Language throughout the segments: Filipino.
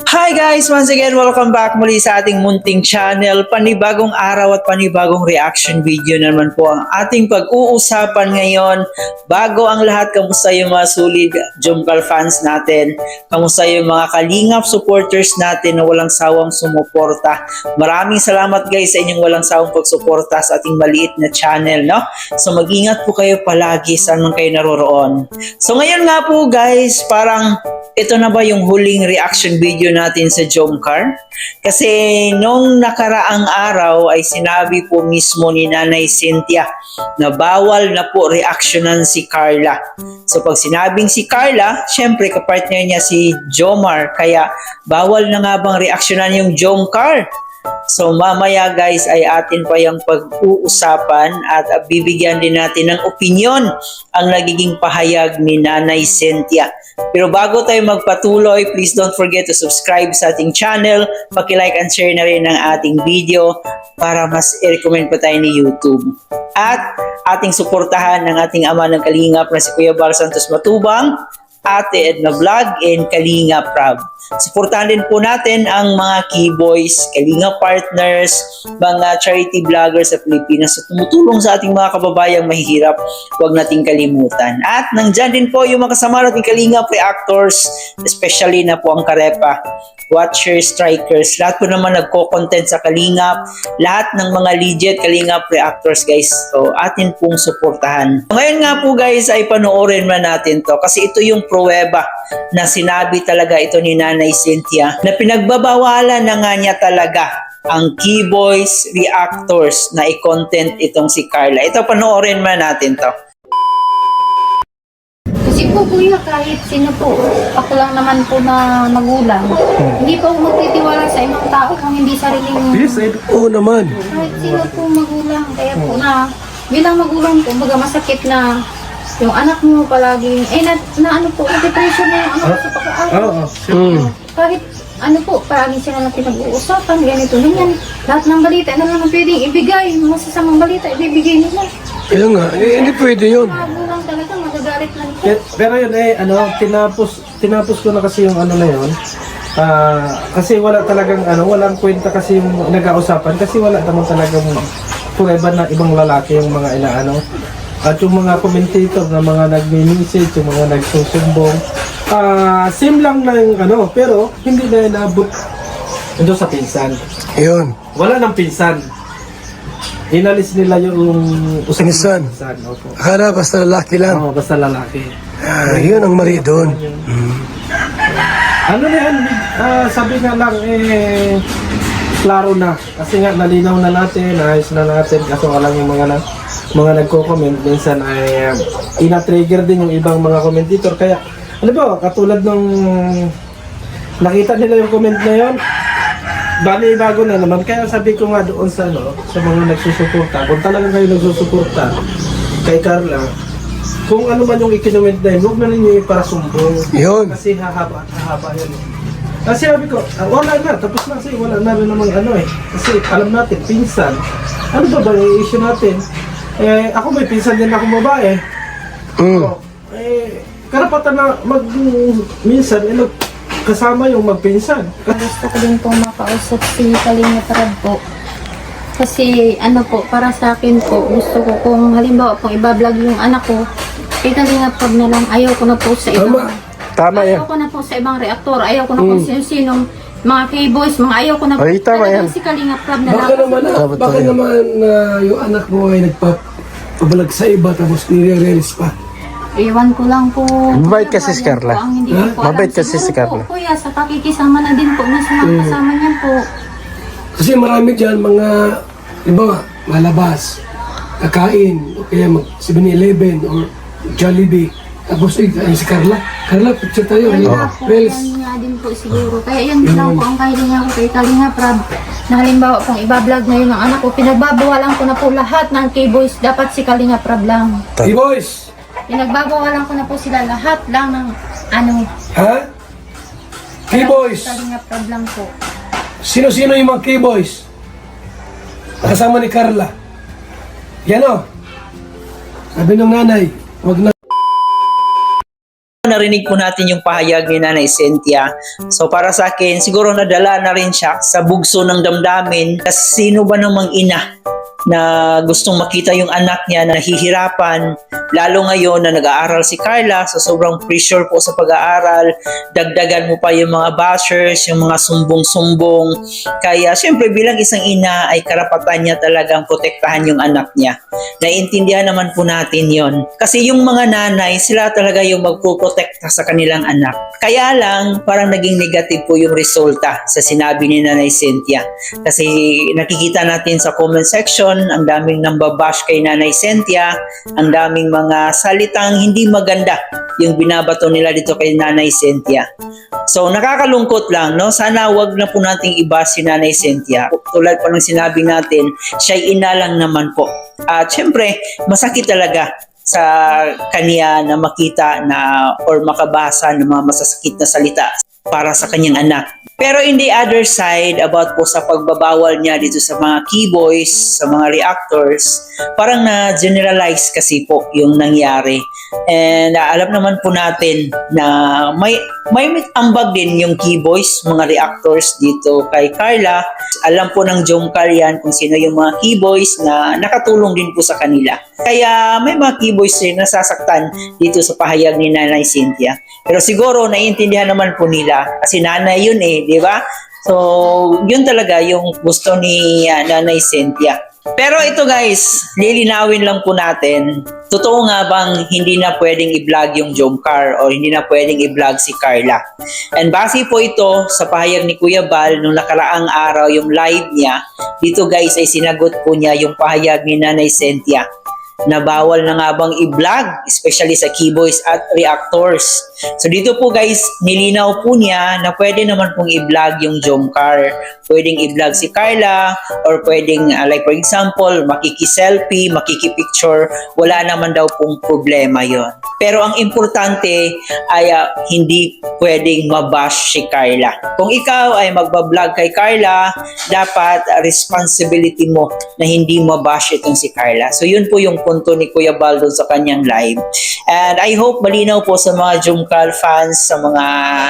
Hi guys! Once again, welcome back muli sa ating munting channel. Panibagong araw at panibagong reaction video naman po ang ating pag-uusapan ngayon. Bago ang lahat, kamusta yung mga solid Jomcar fans natin? Kamusta yung mga Kalingap supporters natin na walang sawang sumuporta? Maraming salamat guys sa inyong walang sawang pagsuporta sa ating maliit na channel, no? So mag-ingat po kayo palagi saan man kayo naroroon. So ngayon nga po guys, parang ito na ba yung huling reaction video natin sa Jomcar? Kasi nung nakaraang araw ay sinabi po mismo ni Nanay Cynthia na bawal na po reactionan si Carla. So pag sinabing si Carla, syempre kapartner niya si Jomar, kaya bawal na nga bang reactionan yung Jomcar? So mamaya guys ay atin pa yung pag-uusapan at bibigyan din natin ng opinyon ang nagiging pahayag ni Nanay Cynthia. Pero bago tayo magpatuloy, please don't forget to subscribe sa ating channel, paki-like and share na rin ang ating video para mas i-recommend pa tayo ni YouTube. At ating suportahan ng ating ama ng Kalingap na si Kuya Bar Santos Matubang, Ate Edna Vlog, and Kalingap Prab. Suportahan din po natin ang mga Keyboys, Kalingap partners, mga charity vloggers sa Pilipinas na tumutulong sa ating mga kababayang mahihirap. Huwag nating kalimutan. At nandyan din po yung mga kasama nating Kalingap reactors, especially na po ang Karepa, Watchers, Strikers, lahat po naman nagko-content sa Kalingap, lahat ng mga legit Kalingap reactors guys. So atin pong suportahan. Ngayon nga po guys ay panoorin man natin to kasi ito yung pruweba na sinabi talaga ito ni Nanay Cynthia na pinagbabawalan na nga niya talaga ang Keyboys reactors na i-content itong si Carla. Ito, panoorin man natin to. Kasi po kuya, kahit sino po, ako lang naman po na magulang, hindi po ako magtitiwala sa ibang tao kung hindi sariling... Yes, oo naman. Kahit sino po magulang, kaya po na bilang magulang po, baga masakit na yung anak mo palagi, na ano po, depression na yung anak mo sa pag-aaral. Kahit ano po, palagi sila na pinag-uusapan, ganito, ganyan. Lahat ng balita na lang pwedeng ibigay, masasamang balita, ibibigay nila. Kaya nga, hindi pwede yun. Magulang talaga, magagalit lang po. Pero yun tinapos ko na kasi yung ano na yun. Kasi wala talagang walang kwenta kasi yung nag-ausapan kasi wala naman talagang pruweba na ibang lalaki yung mga inaano. At yung mga commentator na mga nagme-message, yung mga nagsusumbong, same lang na yung pero hindi na inabot ito sa pinsan. Yun. Wala nang pinsan. Inalis nila yung Pinsan. Opo. Akala basta lalaki lang. Oo, basta lalaki. Yun ang mali doon. Ano na yan, sabi nga lang, klaro na. Kasi nga, nalinaw na natin, ayos na natin. Kaso alam yung mga nagko-comment, minsan ay ina-trigger din yung ibang mga commentator. Kaya, ano ba, katulad nung nakita nila yung comment na yun, bali bago na naman. Kaya sabi ko nga doon sa mga nagsusuporta, kung talagang kayo nagsusuporta kay Carla, kung ano man yung ikinoment na yun, huwag na ninyo para sumbong. Yun. Kasi hahaba yun. Kasi sabi ko, wala na, tapos na kasi wala na rin namang Kasi alam natin, pinsan, ano ba yung issue natin? Ako may pinsan din akong babae. So, karapatan na minsan, kasama yung magpinsan. Gusto ko din po makausap si Kalingap Prab po. Kasi para sa akin po, gusto ko kung halimbawa pong ibablog yung anak ko, kay Kalingap Prab na lang, ayaw ko na po sa ibang... Tama yan. Ayaw ko na po sa ibang reaktor, ayaw ko na po sino-sinong mga K-boys, ayaw ko na po. Tama yan. Si Kalingap Prab na Baka lang. naman yung anak mo ay nagpapabalag sa iba tapos nire-release pa. Iwan ko lang po. Mabait kasi si Carla. Ang hindi ko po alam. Mabait kasi si Siguro Carla. po, kuya, sa pakikisama na din po na kasama niyan po. Kasi marami dyan mga, iba, malabas, kakain, o kaya mag 7-Eleven or Jollibee. Tapos si Carla, picture tayo. Kaya po, yan nga din po siguro. Kaya yan lang po ang kahilingan ko kay Kalingap Prab. Na halimbawa pong ibablog na yun ng anak ko, pinagbabawalan ko na po lahat ng K-boys, dapat si Kalingap Prab lang. K-Boys! Pinagbabawalan ko na po sila lahat lang ng Ha? K-Boys! Kalingap Prab lang po. Sino-sino yung mga K-Boys? Kasama ni Carla. Yan o. Sabi ng nanay, wag na. Narinig po natin yung pahayag ni Nanay Cynthia. So para sa akin, siguro nadala na rin siya sa bugso ng damdamin. Kasi sino ba namang ina na gustong makita yung anak niya na nahihirapan, lalo ngayon na nag-aaral si Carla, so sobrang pressure po sa pag-aaral, dagdagan mo pa yung mga bashers, yung mga sumbong-sumbong, kaya syempre bilang isang ina ay karapatan niya talagang protektahan yung anak niya. Naiintindihan naman po natin yon. Kasi yung mga nanay, sila talaga yung magpoprotekta sa kanilang anak. Kaya lang, parang naging negative po yung resulta sa sinabi ni Nanay Cynthia. Kasi nakikita natin sa comment section, ang daming nambabash kay Nanay Cynthia, ang daming mga salitang hindi maganda yung binabato nila dito kay Nanay Cynthia. So nakakalungkot lang, no? Sana wag na po nating iba si Nanay Cynthia. Tulad pa ng sinabi natin, siya'y ina lang naman po. At syempre, masakit talaga sa kanya na makita na or makabasa ng mga masasakit na salita para sa kanyang anak. Pero in the other side, about po sa pagbabawal niya dito sa mga keyboys, sa mga reactors, parang na-generalize kasi po yung nangyari. And alam naman po natin na may ambag din yung keyboys, mga reactors dito kay Carla. Alam po ng Jomcar yan kung sino yung mga keyboys na nakatulong din po sa kanila. Kaya may mga keyboys rin nasasaktan dito sa pahayag ni Nanay Cynthia. Pero siguro naiintindihan naman po nila kasi nanay yun di ba? So, yun talaga yung gusto ni Nanay Cynthia. Pero ito guys, lilinawin lang po natin, totoo nga bang hindi na pwedeng i-vlog yung Jomcar o hindi na pwedeng i-vlog si Carla? And base po ito sa pahayag ni Kuya Bal nung nakaraang araw yung live niya, dito guys ay sinagot po niya yung pahayag ni Nanay Cynthia na bawal na nga bang i-vlog, especially sa keyboys at reactors. So dito po guys, nilinaw po niya na pwede naman pong i-vlog yung Jomcar. Pwedeng i-vlog si Carla or pwedeng like for example, makiki-selfie, makiki-picture, wala naman daw pong problema yon. Pero ang importante ay hindi pwedeng mabash si Carla. Kung ikaw ay magbablog kay Carla, dapat responsibility mo na hindi mabash itong si Carla. So yun po yung punto ni Kuya Bal doon sa kanyang live. And I hope malinaw po sa mga Jomcar fans, sa mga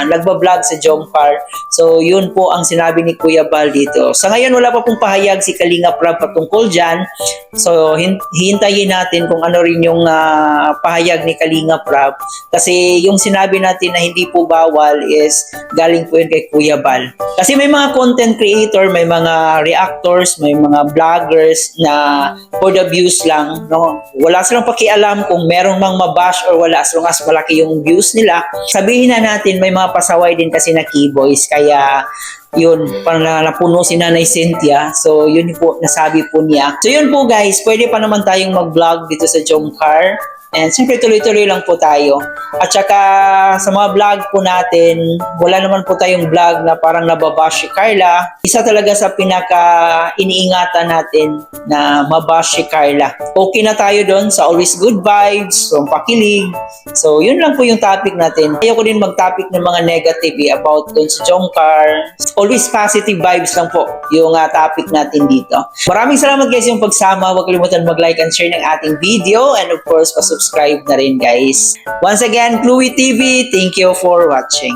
nagbablog sa Jomcar. So yun po ang sinabi ni Kuya Bal dito. Sa ngayon wala pa pong pahayag si Kalinga Prab patungkol dyan. So hintayin natin kung ano rin yung pahayag ni Kalinga Prab. Kasi yung sinabi natin na hindi po bawal is galing po yun kay Kuya Bal. Kasi may mga content creator, may mga reactors, may mga vloggers na for the views lang, no? Wala silang pakialam kung meron mang mabash or wala, as long as malaki yung views nila. Sabihin na natin may mga pasaway din kasi na keyboys, kaya yun, parang napuno si Nanay Cynthia. So yun po nasabi po niya. So yun po guys, pwede pa naman tayong mag-vlog dito sa Jomcar. And siyempre tuloy-tuloy lang po tayo. At saka sa mga vlog po natin, wala naman po tayong vlog na parang nababash si Carla. Isa talaga sa pinaka-iniingatan natin na mabash si Carla. Okay na tayo doon sa always good vibes, from pakilig. So yun lang po yung topic natin. Ayoko din mag-topic ng mga negative about doon sa Jomcar. Always positive vibes lang po yung topic natin dito. Maraming salamat guys yung pagsama. Huwag kalimutan mag-like and share ng ating video. And of course, subscribe na rin guys. Once again, Chloe TV, thank you for watching.